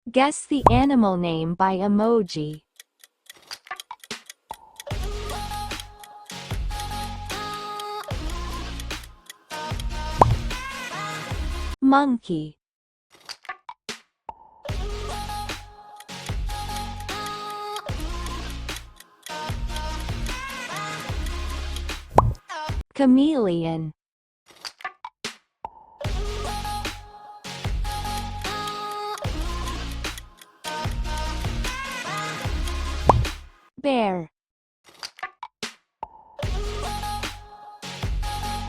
Guess the animal name by emoji. Monkey. Chameleon. Bear.